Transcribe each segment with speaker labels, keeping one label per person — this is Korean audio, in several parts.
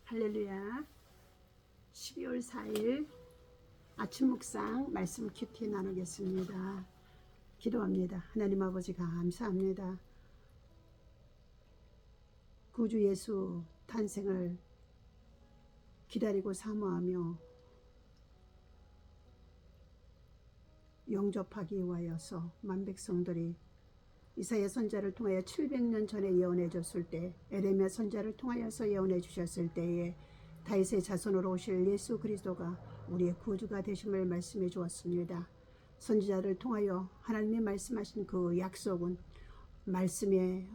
Speaker 1: 할렐루야. 12월 4일 아침 묵상 말씀 큐티 나누겠습니다. 기도합니다. 하나님 아버지 감사합니다. 구주 예수 탄생을 기다리고 사모하며 영접하기 위하여서 만백성들이 이사야 선지자를 통하여 700년 전에 예언해 줬을 때, 에레미야 선지자를 통하여서 예언해 주셨을 때에 다윗의 자손으로 오실 예수 그리스도가 우리의 구주가 되심을 말씀해 주었습니다. 선지자를 통하여 하나님이 말씀하신 그 약속은 말씀의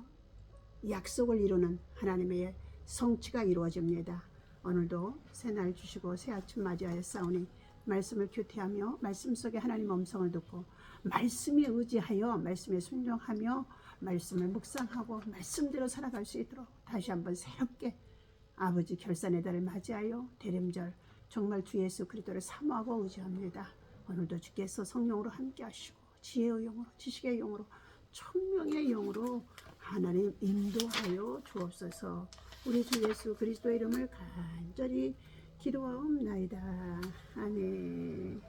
Speaker 1: 약속을 이루는 하나님의 성취가 이루어집니다. 오늘도 새날 주시고 새 아침 맞이하여 싸우니 말씀을 큐티하며 말씀 속에 하나님 음성을 듣고 말씀에 의지하여 말씀에 순종하며 말씀을 묵상하고 말씀대로 살아갈 수 있도록 다시 한번 새롭게 아버지 결산의 달을 맞이하여 대림절 정말 주 예수 그리스도를 사모하고 의지합니다. 오늘도 주께서 성령으로 함께 하시고 지혜의 영으로 지식의 영으로 총명의 영으로 하나님 인도하여 주옵소서. 우리 주 예수 그리스도의 이름을 간절히 기도하옵나이다. 아멘.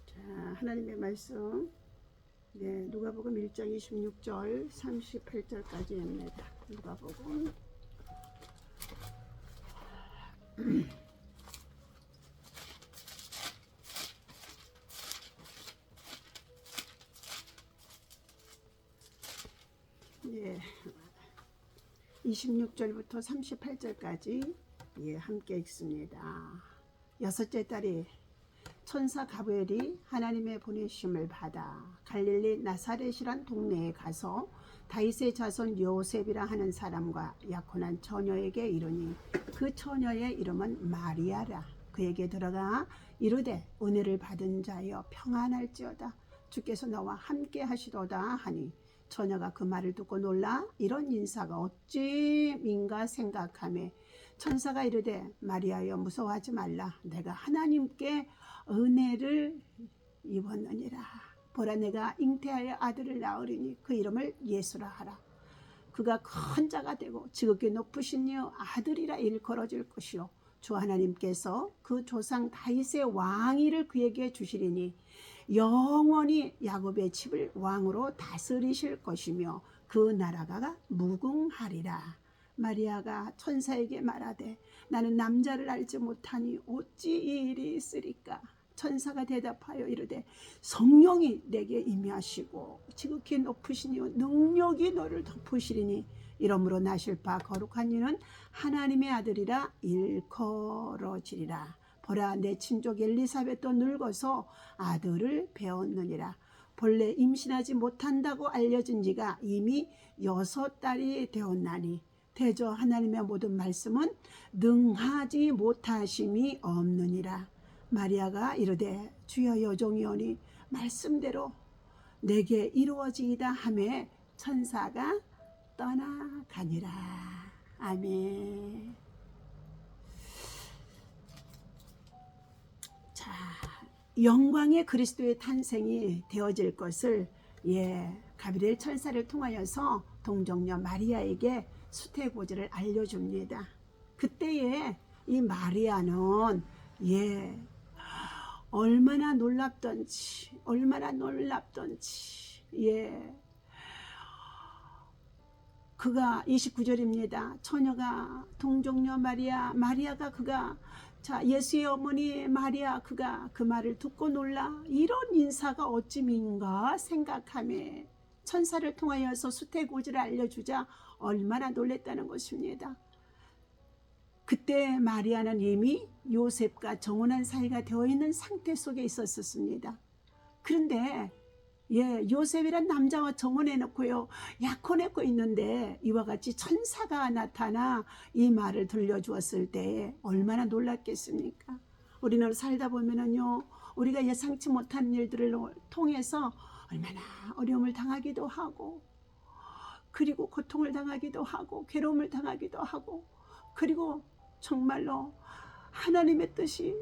Speaker 1: 자, 하나님의 말씀 누가복음 1장 26절 38절까지입니다. 누가복음 예, 26절부터 38절까지 함께 읽습니다. 여섯째 달에 천사 가브리엘이 하나님의 보내심을 받아 갈릴리 나사렛이란 동네에 가서 다윗의 자손 요셉이라 하는 사람과 약혼한 처녀에게 이르니 그 처녀의 이름은 마리아라. 그에게 들어가 이르되 은혜를 받은 자여 평안할지어다. 주께서 너와 함께 하시도다 하니 처녀가 그 말을 듣고 놀라 이런 인사가 어찌민가 생각하며 천사가 이르되 마리아여 무서워하지 말라. 내가 하나님께 은혜를 입었느니라. 보라 내가 잉태하여 아들을 낳으리니 그 이름을 예수라 하라. 그가 큰 자가 되고 지극히 높으신 이여 아들이라 일컬어질 것이요 주 하나님께서 그 조상 다윗의 왕위를 그에게 주시리니 영원히 야곱의 집을 왕으로 다스리실 것이며 그 나라가 무궁하리라. 마리아가 천사에게 말하되 나는 남자를 알지 못하니 어찌 이 일이 있으리까. 천사가 대답하여 이르되 성령이 내게 임하시고 지극히 높으시니 능력이 너를 덮으시리니 이러므로 나실 바 거룩한 이는 하나님의 아들이라 일컬어지리라. 보라 내 친족 엘리사벳도 늙어서 아들을 배웠느니라. 본래 임신하지 못한다고 알려진 지가 이미 6달이 되었나니 대저 하나님의 모든 말씀은 능하지 못하심이 없느니라. 마리아가 이르되 주여 여종이오니 말씀대로 내게 이루어지이다 하매 천사가 떠나가니라. 아멘. 자, 영광의 그리스도의 탄생이 되어질 것을 가브리엘 천사를 통하여서 동정녀 마리아에게 수태고지를 알려줍니다. 그때에 이 마리아는 얼마나 놀랍던지 그가 29절입니다. 처녀가 동정녀 마리아가 그가 예수의 어머니 마리아 그가 그 말을 듣고 놀라 이런 인사가 어찌민가 생각하며 천사를 통하여서 수태고지를 알려주자 얼마나 놀랬다는 것입니다. 그때 마리아는 이미 요셉과 정혼한 사이가 되어 있는 상태 속에 있었습니다. 그런데 요셉이란 남자와 정혼해놓고요 약혼했고 있는데 이와 같이 천사가 나타나 이 말을 들려주었을 때 얼마나 놀랐겠습니까? 우리는 살다 보면은요 우리가 예상치 못한 일들을 통해서 얼마나 어려움을 당하기도 하고 그리고 고통을 당하기도 하고 괴로움을 당하기도 하고 그리고 정말로 하나님의 뜻이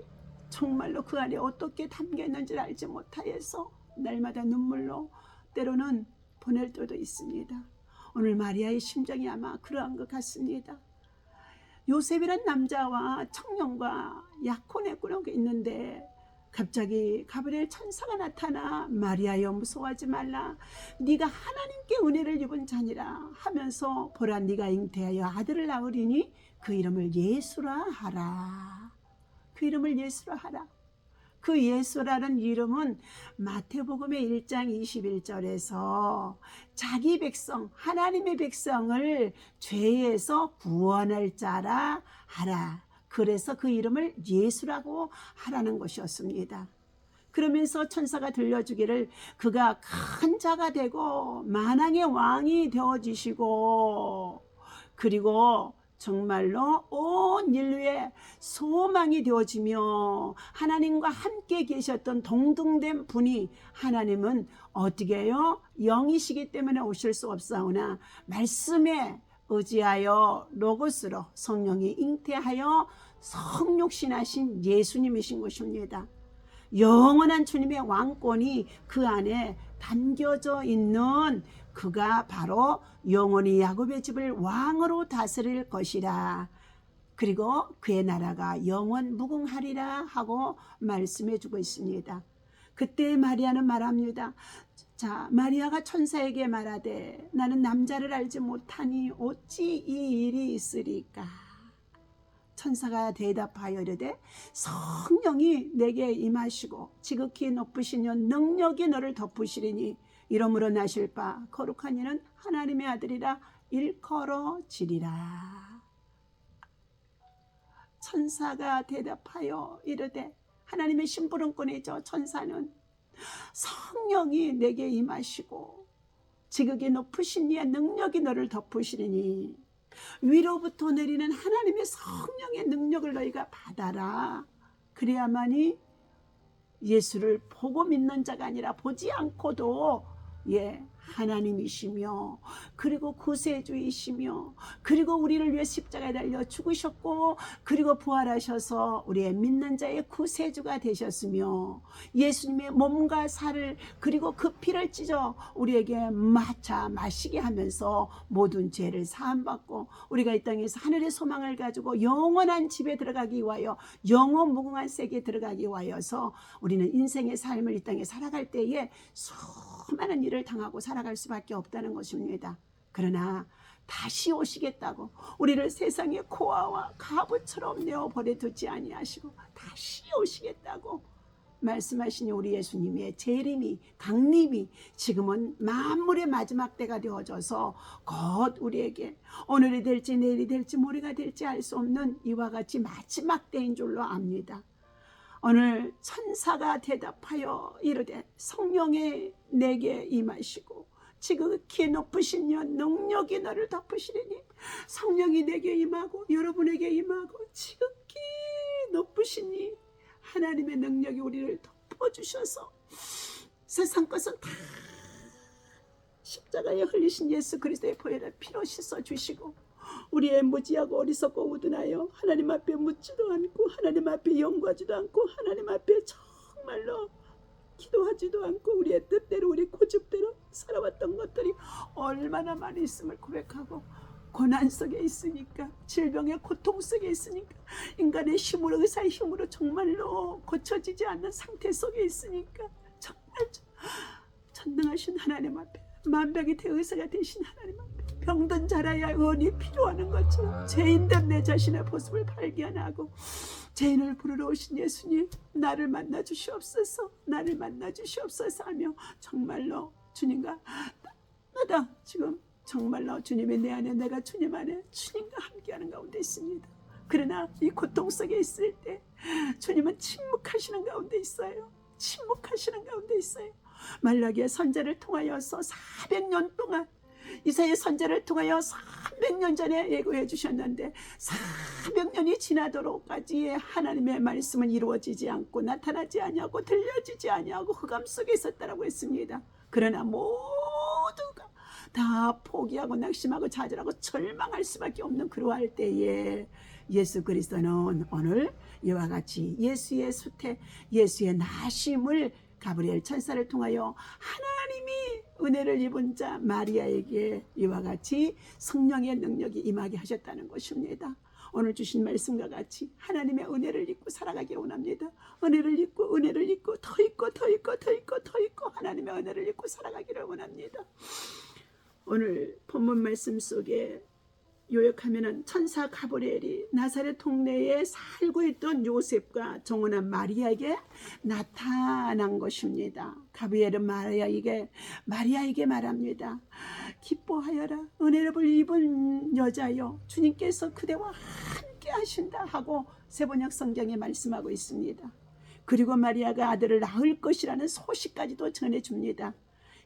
Speaker 1: 정말로 그 안에 어떻게 담겨 있는지를 알지 못하여서 날마다 눈물로 때로는 보낼 때도 있습니다. 오늘 마리아의 심정이 아마 그러한 것 같습니다. 요셉이란 남자와 청년과 약혼의 꾸려가 있는데 갑자기 가브리엘 천사가 나타나 마리아여 무서워하지 말라, 네가 하나님께 은혜를 입은 자니라 하면서 보라 네가 잉태하여 아들을 낳으리니 그 이름을 예수라 하라. 그 이름을 예수라 하라. 그 예수라는 이름은 마태복음의 1장 21절에서 자기 백성, 하나님의 백성을 죄에서 구원할 자라 하라. 그래서 그 이름을 예수라고 하라는 것이었습니다. 그러면서 천사가 들려주기를 그가 큰 자가 되고 만왕의 왕이 되어지시고 그리고 정말로 온 인류의 소망이 되어지며 하나님과 함께 계셨던 동등된 분이, 하나님은 어떻게 해요? 영이시기 때문에 오실 수 없사오나 말씀에 의지하여 로고스로 성령이 잉태하여 성육신하신 예수님이신 것입니다. 영원한 주님의 왕권이 그 안에 담겨져 있는 그가 바로 영원히 야곱의 집을 왕으로 다스릴 것이라. 그리고 그의 나라가 영원 무궁하리라 하고 말씀해 주고 있습니다. 그때 마리아는 말합니다. 자, 마리아가 천사에게 말하되 나는 남자를 알지 못하니 어찌 이 일이 있으리까? 천사가 대답하여 이르되 성령이 내게 임하시고 지극히 높으신 연 능력이 너를 덮으시리니 이러므로 나실 바 거룩한 이는 하나님의 아들이라 일컬어지리라. 천사가 대답하여 이르되, 하나님의 심부름꾼이죠. 천사는 성령이 내게 임하시고 지극히 높으신 이의 능력이 너를 덮으시리니 위로부터 내리는 하나님의 성령의 능력을 너희가 받아라. 그래야만이 예수를 보고 믿는 자가 아니라 보지 않고도 하나님이시며 그리고 구세주이시며 그리고 우리를 위해 십자가에 달려 죽으셨고 그리고 부활하셔서 우리의 믿는 자의 구세주가 되셨으며 예수님의 몸과 살을 그리고 그 피를 찢어 우리에게 마시게 하면서 모든 죄를 사함받고 우리가 이 땅에서 하늘의 소망을 가지고 영원한 집에 들어가기 위하여 영원 무궁한 세계에 들어가기 위하여서 우리는 인생의 삶을 이 땅에 살아갈 때에 수많은 일을 당하고 살아갈 수밖에 없다는 것입니다. 그러나 다시 오시겠다고 우리를 세상의 고아와 가부처럼 내어버려 두지 아니하시고 다시 오시겠다고 말씀하신 우리 예수님의 재림이, 강림이 지금은 만물의 마지막 때가 되어져서 곧 우리에게 오늘이 될지 내일이 될지 모레가 될지 알 수 없는 이와 같이 마지막 때인 줄로 압니다. 오늘 천사가 대답하여 이르되 성령이 내게 임하시고 지극히 높으신 연 능력이 너를 덮으시리니, 성령이 내게 임하고 여러분에게 임하고 지극히 높으신 이 하나님의 능력이 우리를 덮어주셔서 세상 것은 다 십자가에 흘리신 예수 그리스도의 보혈의 피로 씻어주시고 우리의 무지하고 어리석고 우둔하여 하나님 앞에 묻지도 않고 하나님 앞에 연구하지도 않고 하나님 앞에 정말로 기도하지도 않고 우리의 뜻대로 우리 고집대로 살아왔던 것들이 얼마나 많이 있음을 고백하고 고난 속에 있으니까, 질병의 고통 속에 있으니까, 인간의 힘으로 의사의 힘으로 정말로 고쳐지지 않는 상태 속에 있으니까 정말 전능하신 하나님 앞에 만병이 대의사가 되신 하나님 앞에 병든 자라야 의원이 필요하는 것처럼 죄인된 내 자신의 모습을 발견하고 죄인을 부르러 오신 예수님, 나를 만나 주시옵소서, 나를 만나 주시옵소서 하며 정말로 주님과 나다 지금 정말로 주님의 내 안에 내가 주님 안에 주님과 함께하는 가운데 있습니다. 그러나 이 고통 속에 있을 때 주님은 침묵하시는 가운데 있어요. 침묵하시는 가운데 있어요. 말라기의 선제를 통하여서 400년 동안 이사야 선제를 통하여 300년 전에 예고해 주셨는데 400년이 지나도록까지 하나님의 말씀은 이루어지지 않고 나타나지 아니하고 들려지지 아니하고 흑암 속에 있었다라고 했습니다. 그러나 모두가 다 포기하고 낙심하고 좌절하고 절망할 수밖에 없는 그러할 때에 예수 그리스도는 오늘 이와 같이 예수의 수태, 예수의 나심을 가브리엘 천사를 통하여 하나님이 은혜를 입은 자 마리아에게 이와 같이 성령의 능력이 임하게 하셨다는 것입니다. 오늘 주신 말씀과 같이 하나님의 은혜를 입고 살아가기 원합니다. 은혜를 입고 더 입고 하나님의 은혜를 입고 살아가기를 원합니다. 오늘 본문 말씀 속에 요약하면은 천사 가브리엘이 나사렛 동네에 살고 있던 요셉과 정혼한 마리아에게 나타난 것입니다. 가브리엘은 마리아에게 말합니다. 기뻐하여라, 은혜를 입은 여자여, 주님께서 그대와 함께 하신다 하고 세번역 성경에 말씀하고 있습니다. 그리고 마리아가 아들을 낳을 것이라는 소식까지도 전해줍니다.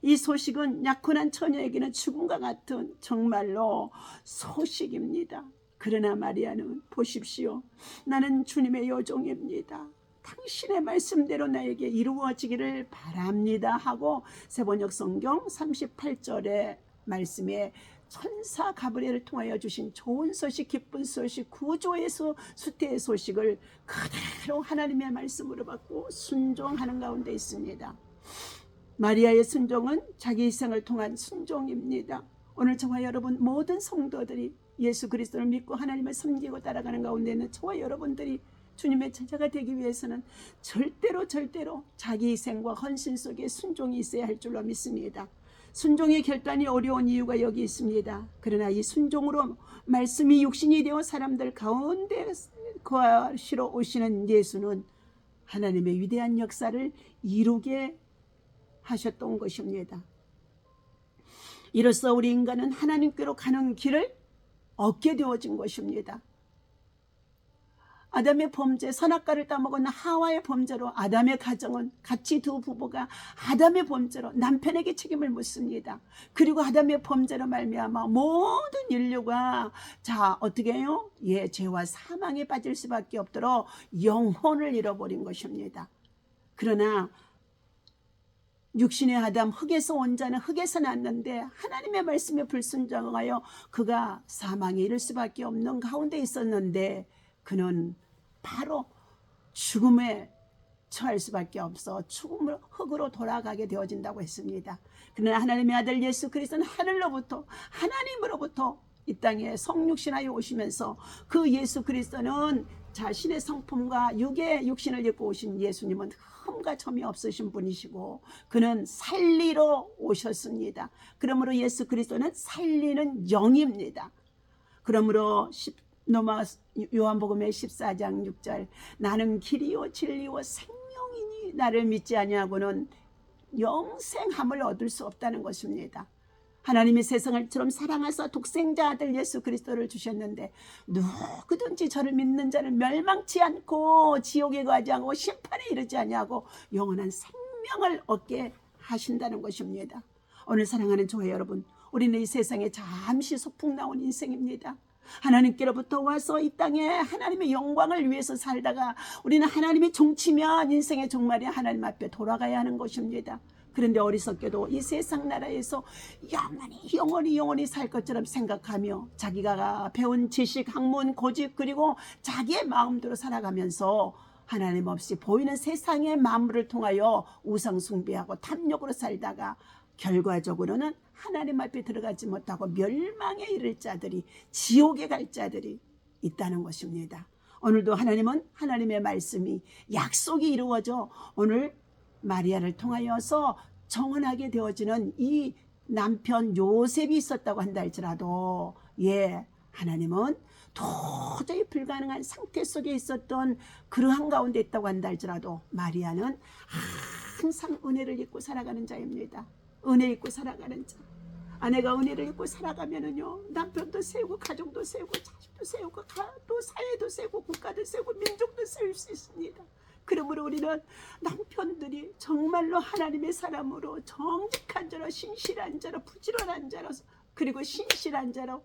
Speaker 1: 이 소식은 약혼한 처녀에게는 죽음과 같은 정말로 소식입니다. 그러나 마리아는 보십시오, 나는 주님의 여종입니다. 당신의 말씀대로 나에게 이루어지기를 바랍니다 하고 세번역 성경 38절의 말씀에 천사 가브리엘을 통하여 주신 좋은 소식, 기쁜 소식, 구조의 수태의 소식을 그대로 하나님의 말씀으로 받고 순종하는 가운데 있습니다. 마리아의 순종은 자기 희생을 통한 순종입니다. 오늘 저와 여러분 모든 성도들이 예수 그리스도를 믿고 하나님을 섬기고 따라가는 가운데 있는 저와 여러분들이 주님의 제자가 되기 위해서는 절대로 자기 희생과 헌신 속에 순종이 있어야 할 줄로 믿습니다. 순종의 결단이 어려운 이유가 여기 있습니다. 그러나 이 순종으로 말씀이 육신이 되어 사람들 가운데 거하시러 오시는 예수는 하나님의 위대한 역사를 이루게 하셨던 것입니다. 이로써 우리 인간은 하나님께로 가는 길을 얻게 되어진 것입니다. 아담의 범죄, 선악과를 따먹은 하와의 범죄로 아담의 가정은 같이 두 부부가 아담의 범죄로 남편에게 책임을 묻습니다. 그리고 아담의 범죄로 말미암아 모든 인류가 어떻게 해요? 죄와 사망에 빠질 수밖에 없도록 영혼을 잃어버린 것입니다. 그러나 육신의 아담, 흙에서 온 자는 흙에서 났는데 하나님의 말씀에 불순종하여 그가 사망에 이를 수밖에 없는 가운데 있었는데 그는 바로 죽음에 처할 수밖에 없어 죽음을 흙으로 돌아가게 되어진다고 했습니다. 그러나 하나님의 아들 예수 그리스도는 하나님으로부터 이 땅에 성육신하여 오시면서 그 예수 그리스도는 자신의 성품과 육신을 입고 오신 예수님은 흠과 점이 없으신 분이시고 그는 살리러 오셨습니다. 그러므로 예수 그리스도는 살리는 영입니다. 그러므로 요한복음의 14장 6절 나는 길이요 진리요 생명이니 나를 믿지 아니하고는 영생함을 얻을 수 없다는 것입니다. 하나님이 세상을처럼 사랑하사 독생자 아들 예수 그리스도를 주셨는데 누구든지 저를 믿는 자를 멸망치 않고 지옥에 가지 않고 심판에 이르지 아니하고 영원한 생명을 얻게 하신다는 것입니다. 오늘 사랑하는 저와 여러분, 우리는 이 세상에 잠시 소풍 나온 인생입니다. 하나님께로부터 와서 이 땅에 하나님의 영광을 위해서 살다가 우리는 하나님의 종치면 인생의 종말이 하나님 앞에 돌아가야 하는 것입니다. 그런데 어리석게도 이 세상 나라에서 영원히 살 것처럼 생각하며 자기가 배운 지식, 학문, 고집 그리고 자기의 마음대로 살아가면서 하나님 없이 보이는 세상의 만물을 통하여 우상 숭배하고 탐욕으로 살다가 결과적으로는 하나님 앞에 들어가지 못하고 멸망에 이를 자들이, 지옥에 갈 자들이 있다는 것입니다. 오늘도 하나님은 하나님의 말씀이 약속이 이루어져 오늘 마리아를 통하여서 정언하게 되어지는 이 남편 요셉이 있었다고 한다 할지라도 하나님은 도저히 불가능한 상태 속에 있었던 그러한 가운데 있다고 한다 할지라도 마리아는 항상 은혜를 입고 살아가는 자입니다. 은혜 입고 살아가는 자. 아내가 은혜를 입고 살아가면은요, 남편도 세우고 가정도 세우고 자식도 세우고 또 사회도 세우고 국가도 세우고 민족도 세울 수 있습니다. 그러므로 우리는 남편들이 정말로 하나님의 사람으로 정직한 자로, 신실한 자로, 부지런한 자로, 그리고 신실한 자로,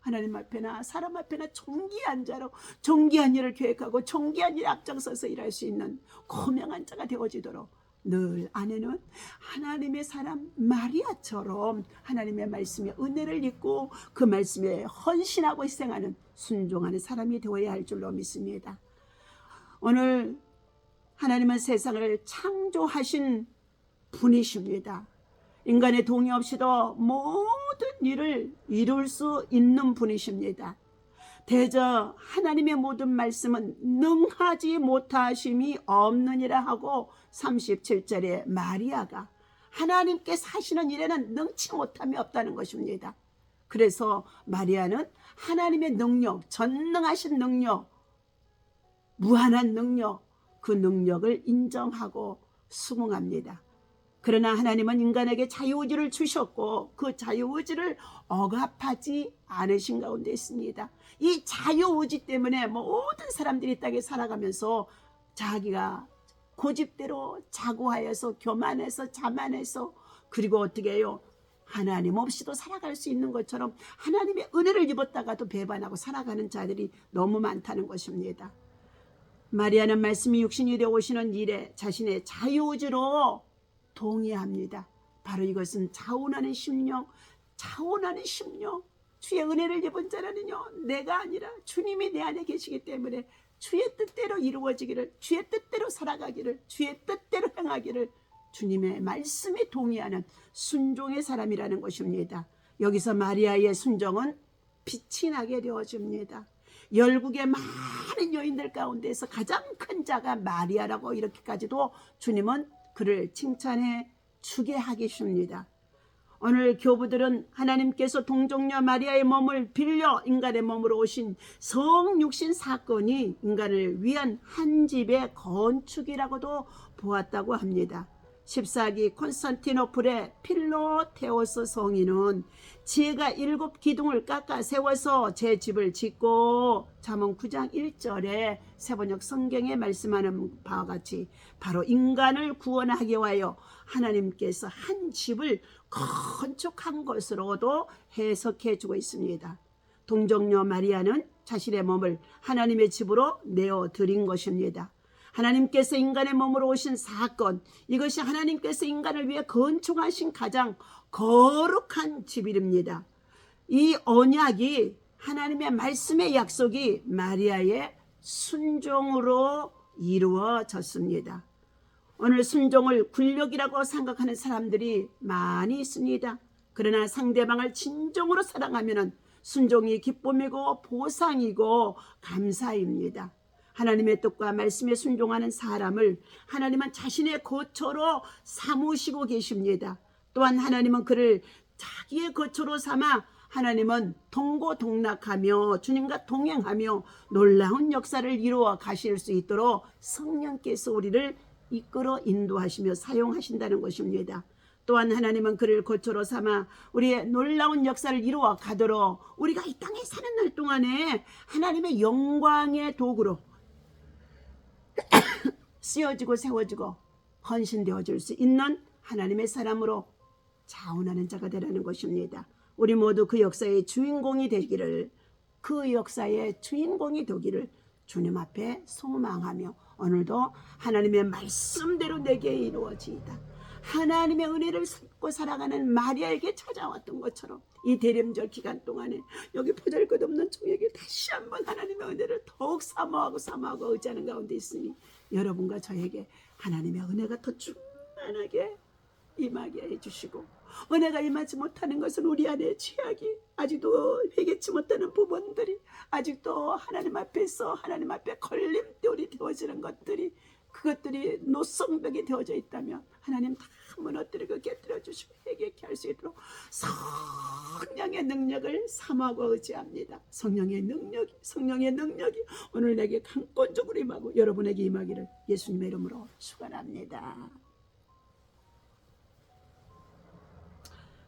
Speaker 1: 하나님 앞에나 사람 앞에나 존귀한 자로 존귀한 일을 계획하고 존귀한 일에 앞장서서 일할 수 있는 고명한 자가 되어지도록 늘 아내는 하나님의 사람 마리아처럼 하나님의 말씀에 은혜를 입고 그 말씀에 헌신하고 희생하는 순종하는 사람이 되어야 할 줄로 믿습니다. 오늘 하나님은 세상을 창조하신 분이십니다. 인간의 동의 없이도 모든 일을 이룰 수 있는 분이십니다. 대저 하나님의 모든 말씀은 능하지 못하심이 없느니라 하고 37절에 마리아가 하나님께서 하시는 일에는 능치 못함이 없다는 것입니다. 그래서 마리아는 하나님의 능력, 전능하신 능력, 무한한 능력, 그 능력을 인정하고 수긍합니다. 그러나 하나님은 인간에게 자유의지를 주셨고 그 자유의지를 억압하지 않으신 가운데 있습니다. 이 자유의지 때문에 모든 사람들이 이 땅에 살아가면서 자기가 고집대로 자고하여서 교만해서 자만해서 그리고 어떻게 해요? 하나님 없이도 살아갈 수 있는 것처럼 하나님의 은혜를 입었다가도 배반하고 살아가는 자들이 너무 많다는 것입니다. 마리아는 말씀이 육신이 되어 오시는 일에 자신의 자유의지로 동의합니다. 바로 이것은 자원하는 심령, 자원하는 심령. 주의 은혜를 입은 자라는요, 내가 아니라 주님이 내 안에 계시기 때문에 주의 뜻대로 이루어지기를, 주의 뜻대로 살아가기를, 주의 뜻대로 행하기를 주님의 말씀에 동의하는 순종의 사람이라는 것입니다. 여기서 마리아의 순종은 빛이 나게 되어집니다. 열국의 많은 여인들 가운데서 가장 큰 자가 마리아라고 이렇게까지도 주님은 그를 칭찬해 주게 하겠습니다. 오늘 교부들은 하나님께서 동정녀 마리아의 몸을 빌려 인간의 몸으로 오신 성육신 사건이 인간을 위한 한 집의 건축이라고도 보았다고 합니다. 14기 콘스탄티노플의 필로테오스 성인은 지혜가 7 기둥을 깎아 세워서 제 집을 짓고 잠언 9장 1절에 세번역 성경에 말씀하는 바와 같이 바로 인간을 구원하기 위하여 하나님께서 한 집을 건축한 것으로도 해석해 주고 있습니다. 동정녀 마리아는 자신의 몸을 하나님의 집으로 내어드린 것입니다. 하나님께서 인간의 몸으로 오신 사건, 이것이 하나님께서 인간을 위해 건축하신 가장 거룩한 집입니다. 이 언약이 하나님의 말씀의 약속이 마리아의 순종으로 이루어졌습니다. 오늘 순종을 굴욕이라고 생각하는 사람들이 많이 있습니다. 그러나 상대방을 진정으로 사랑하면 순종이 기쁨이고 보상이고 감사입니다. 하나님의 뜻과 말씀에 순종하는 사람을 하나님은 자신의 거처로 삼으시고 계십니다. 또한 하나님은 그를 자기의 거처로 삼아 하나님은 동고동락하며 주님과 동행하며 놀라운 역사를 이루어 가실 수 있도록 성령께서 우리를 이끌어 인도하시며 사용하신다는 것입니다. 또한 하나님은 그를 거처로 삼아 우리의 놀라운 역사를 이루어 가도록 우리가 이 땅에 사는 날 동안에 하나님의 영광의 도구로 쓰여지고 세워지고 헌신되어질 수 있는 하나님의 사람으로 자원하는 자가 되라는 것입니다. 우리 모두 그 역사의 주인공이 되기를, 그 역사의 주인공이 되기를 주님 앞에 소망하며 오늘도 하나님의 말씀대로 내게 이루어지이다. 하나님의 은혜를 삼고 살아가는 마리아에게 찾아왔던 것처럼 이 대림절 기간 동안에 여기 보잘것없는 종에게 다시 한번 하나님의 은혜를 더욱 사모하고 의지하는 가운데 있으니 여러분과 저에게 하나님의 은혜가 더 충만하게 임하게 해주시고, 은혜가 임하지 못하는 것은 우리 안에 죄악이 아직도 회개치 못하는 부분들이 아직도 하나님 앞에서 하나님 앞에 걸림돌이 되어지는 것들이, 그것들이 노성벽이 되어져 있다면 하나님 다 무너뜨리고 깨뜨려 주시고 회개케 할 수 있도록 성령의 능력을 사모하고 의지합니다. 성령의 능력이 오늘 내게 강권적으로 임하고 여러분에게 임하기를 예수님의 이름으로 축원합니다.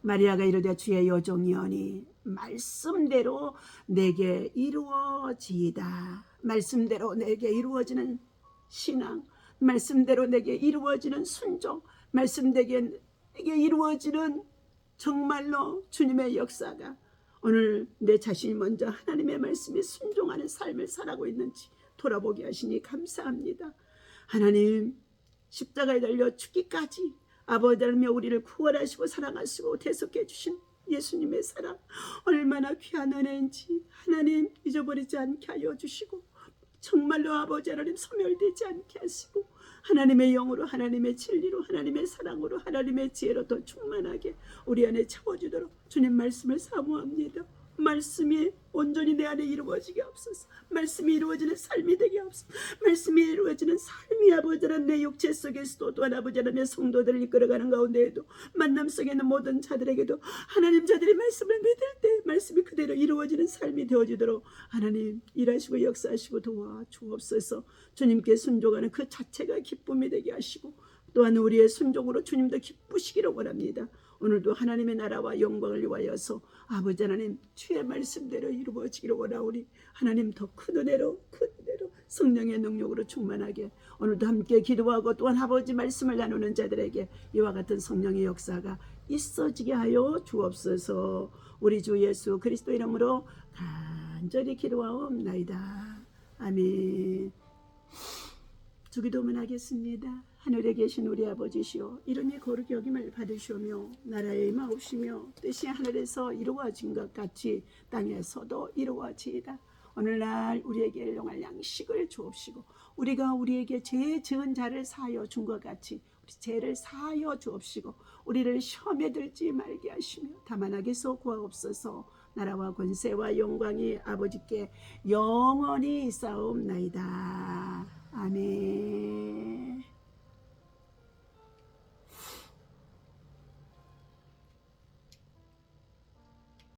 Speaker 1: 마리아가 이르되 주의 여종이오니 말씀대로 내게 이루어지이다. 말씀대로 내게 이루어지는 신앙, 말씀대로 내게 이루어지는 순종, 말씀대로 내게 이루어지는 정말로 주님의 역사가 오늘 내 자신이 먼저 하나님의 말씀에 순종하는 삶을 살아가고 있는지 돌아보게 하시니 감사합니다. 하나님, 십자가에 달려 죽기까지 아버지 하나님의 우리를 구원하시고 사랑하시고 대속해 주신 예수님의 사랑 얼마나 귀한 은혜인지 하나님 잊어버리지 않게 하여 주시고, 정말로 아버지 하나님 소멸되지 않게 하시고 하나님의 영으로, 하나님의 진리로, 하나님의 사랑으로, 하나님의 지혜로 더 충만하게 우리 안에 채워주도록 주님 말씀을 사모합니다. 말씀이 온전히 내 안에 이루어지게 없어서, 말씀이 이루어지는 삶이 되게 없어서, 말씀이 이루어지는 삶이 아버지 하나님 내 육체 속에서도 또한 아버지 하나님 의 성도들을 이끌어가는 가운데에도 만남 속에 있는 모든 자들에게도 하나님 자들이 말씀을 믿을 때 말씀이 그대로 이루어지는 삶이 되어지도록 하나님 일하시고 역사하시고 도와주옵소서. 주님께 순종하는 그 자체가 기쁨이 되게 하시고 또한 우리의 순종으로 주님도 기쁘시기를 원합니다. 오늘도 하나님의 나라와 영광을 위하여서 아버지 하나님 주의 말씀대로 이루어지기를 원하오니 하나님 더 큰 은혜로 성령의 능력으로 충만하게 오늘도 함께 기도하고 또한 아버지 말씀을 나누는 자들에게 이와 같은 성령의 역사가 있어지게 하여 주옵소서. 우리 주 예수 그리스도 이름으로 간절히 기도하옵나이다. 아멘. 주기도문 하겠습니다. 하늘에 계신 우리 아버지시여, 이름이 거룩히 여김을 받으시오며 나라에 임하옵시며 뜻이 하늘에서 이루어진 것 같이 땅에서도 이루어지이다. 오늘날 우리에게 일용할 양식을 주옵시고 우리가 우리에게 죄 지은 자를 사하여 준 것 같이 우리 죄를 사하여 주옵시고 우리를 시험에 들지 말게 하시며 다만 악에서 구하옵소서. 나라와 권세와 영광이 아버지께 영원히 있사옵나이다. 아멘.